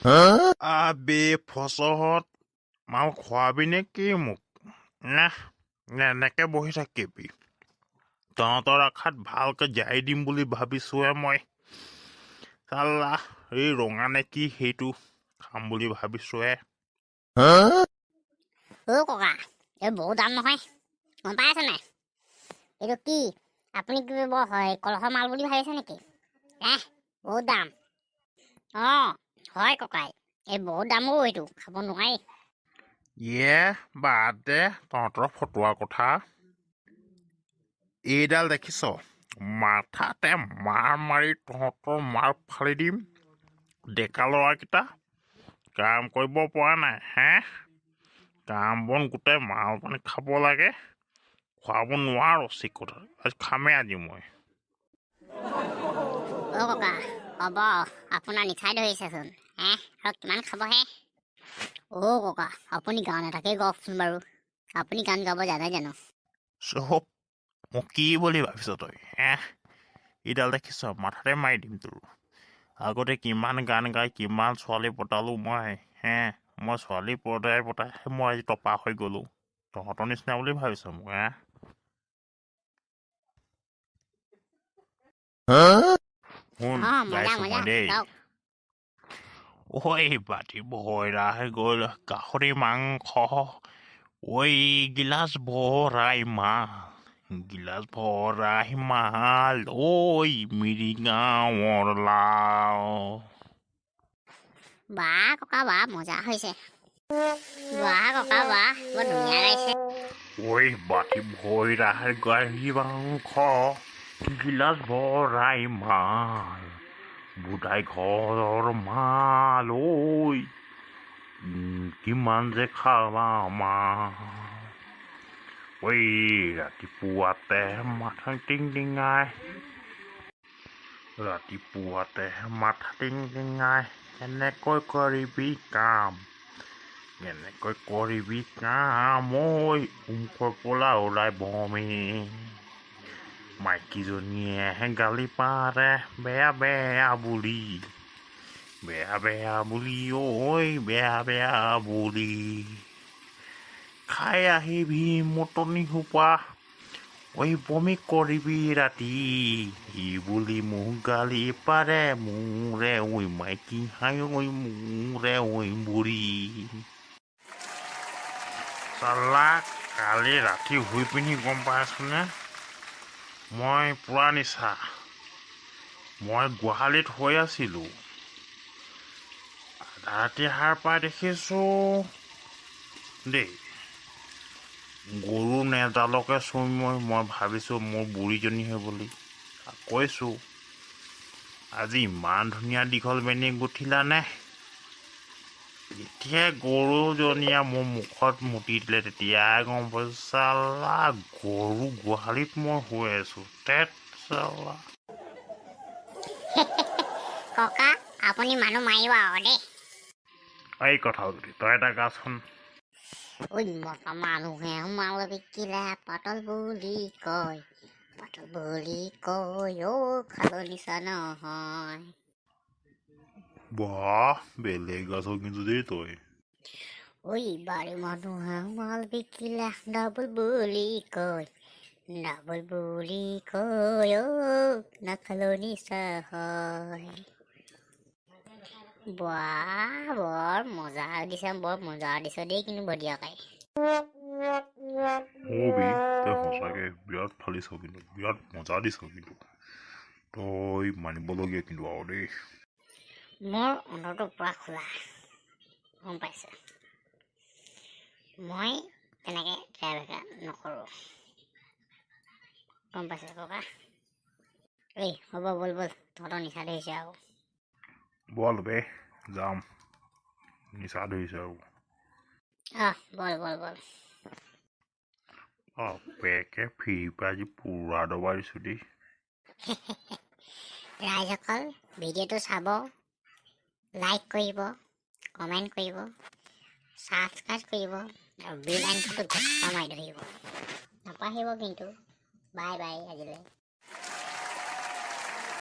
আবে ফচহত মাল খোৱাবি নে কি মোক না এনেকে বহি থাকিবি তহঁতৰ আশাত ভালকে যাই দিম বুলি ভাবিছোৱে মই চাল্লা এই ৰঙা নে কি সেইটো খাম বুলি ভাবিছোৱে ককা এই বহুত দাম নহয় গম পাই আছে নাই এইটো কি আপুনি কি বৰ কলহৰ মাল বুলি ভাবিছে নেকি বহুত দাম হয় ককাই এই বহুত দামো এইটো খাব নোৱাৰি বাদ দে তহঁতৰ ফটোৱা কথা এইডাল দেখিছ মাথাতে মাৰ মাৰি তহঁতৰ মাৰ ফালি দিম ডেকা ল'ৰাকেইটা কাম কৰিব পৰা নাই কাম বন গোটেই মাল পানী খাব লাগে খুৱাব নোৱাৰো চিকট খামেই আজি মই ককা হ'ব আপোনাৰ নিচাই ধৰিছেচোন আৰু কিমান খাবহে ককা আপুনি গান এটাকে গাওকচোন বাৰু আপুনি গান গাব জানে জানো চব মোক কি বুলি ভাবিছ তই এইডাল দেখিছ মাথাতে মাৰি দিম তোৰ আগতে কিমান গান গাই কিমান ছোৱালী পতালো মই মই ছোৱালী পতাই মই আজি টপা হৈ গ'লো তহঁতৰ নিচিনা বুলি ভাবিছ মোক শুন গাইছো মই দেই ঐ বাতি ভৰা গ'ল গাহৰি মাংস ঐ গিলাচ ভৰাই মাল ঐ মিৰিগাঁৱৰ লাও বাহ ককা বাহ মজা হৈছে বাহ ককা বাহ বৰ ধুনীয়া গাইছে ঐ বাতি ভৰা গাহৰি মাংস গিলাচ ভৰাই মাল বুধাই ঘৰৰ মাল ঐ কিমান যে খাবা ঐ ৰাতিপুৱাতে মাথা টিংটিঙাই এনেকৈ কৰিবি কাম ঐ মুখৰ পৰা ওলাই বমি মাইকীজনীয়ে গালি পাৰে বেয়া বেয়া বুলি ঐ বেয়া বুলি খাই আহিবি মটনি সোপা ঐ বমি কৰিবি ৰাতি বুলি মোক গালি পাৰে মোৰে ঐ মাইকী মোৰে ঐ বুঢ়ী চাল্লা কালি ৰাতি শুই পিনি গম পাইছোনে মই পুৰা নিচা মই গোহালিত হৈ আছিলোঁ ৰাতি সাৰ পাই দেখিছোঁ দেই গৰু নেজালকে চুই মই ভাবিছোঁ মোৰ বুঢ়ীজনীহে বুলি কৈছোঁ আজি ইমান ধুনীয়া দীঘল বেনী গুঠিলানে এতিয়া গৰুজনীয়ে মোৰ মুখত মুতি দিলে তেতিয়াই গম পাইছোঁ চাল্লা গৰু গোহালিত মই শুই আছোঁ চাল্লা ককা আপুনি মানুহ মাৰিব আৰু দেই এই কথা যদি তই এটা গাচোন মতা মানুহে মাল বিকিলে পাতল বুলি কয় খালো নিচা নহয় বাহ বেলেগ গাছ কিন্তু দেই তই বাৰী মানুহে মাল বিকিলে ডাবল বুলি কয় নাখালো নিচা হয় বৰ মজা দিছ দেই কিন্তু বদিয়াকাই তই সঁচাকে বিৰাট ফালিছ কিন্তু বিৰাট মজা দিছ কিন্তু তই মানিবলগীয়া কিন্তু আৰু দেই মোৰ অন্তৰটো পুৰা খোলা গম পাইছে মই তেনেকে ড্ৰাইভাৰ নকৰোঁ গম পাইছে ককা হ'ব বল তহঁতৰ নিচা ধৰিছে আৰু বল বে যাম নিচা ধৰিছে আৰু বল পেকে ফ্ৰী পৰা আজি পুৰা দবাই দিছোঁ দেই ৰাইজসকল ভিডিঅ'টো চাব লাইক কৰিব কমেণ্ট কৰিব ছাবস্ক্ৰাইব কৰিব আৰু বেল আইকনটো ঘোষা মাৰি ধৰিব নাপাহৰিব কিন্তু বাই আজিলৈ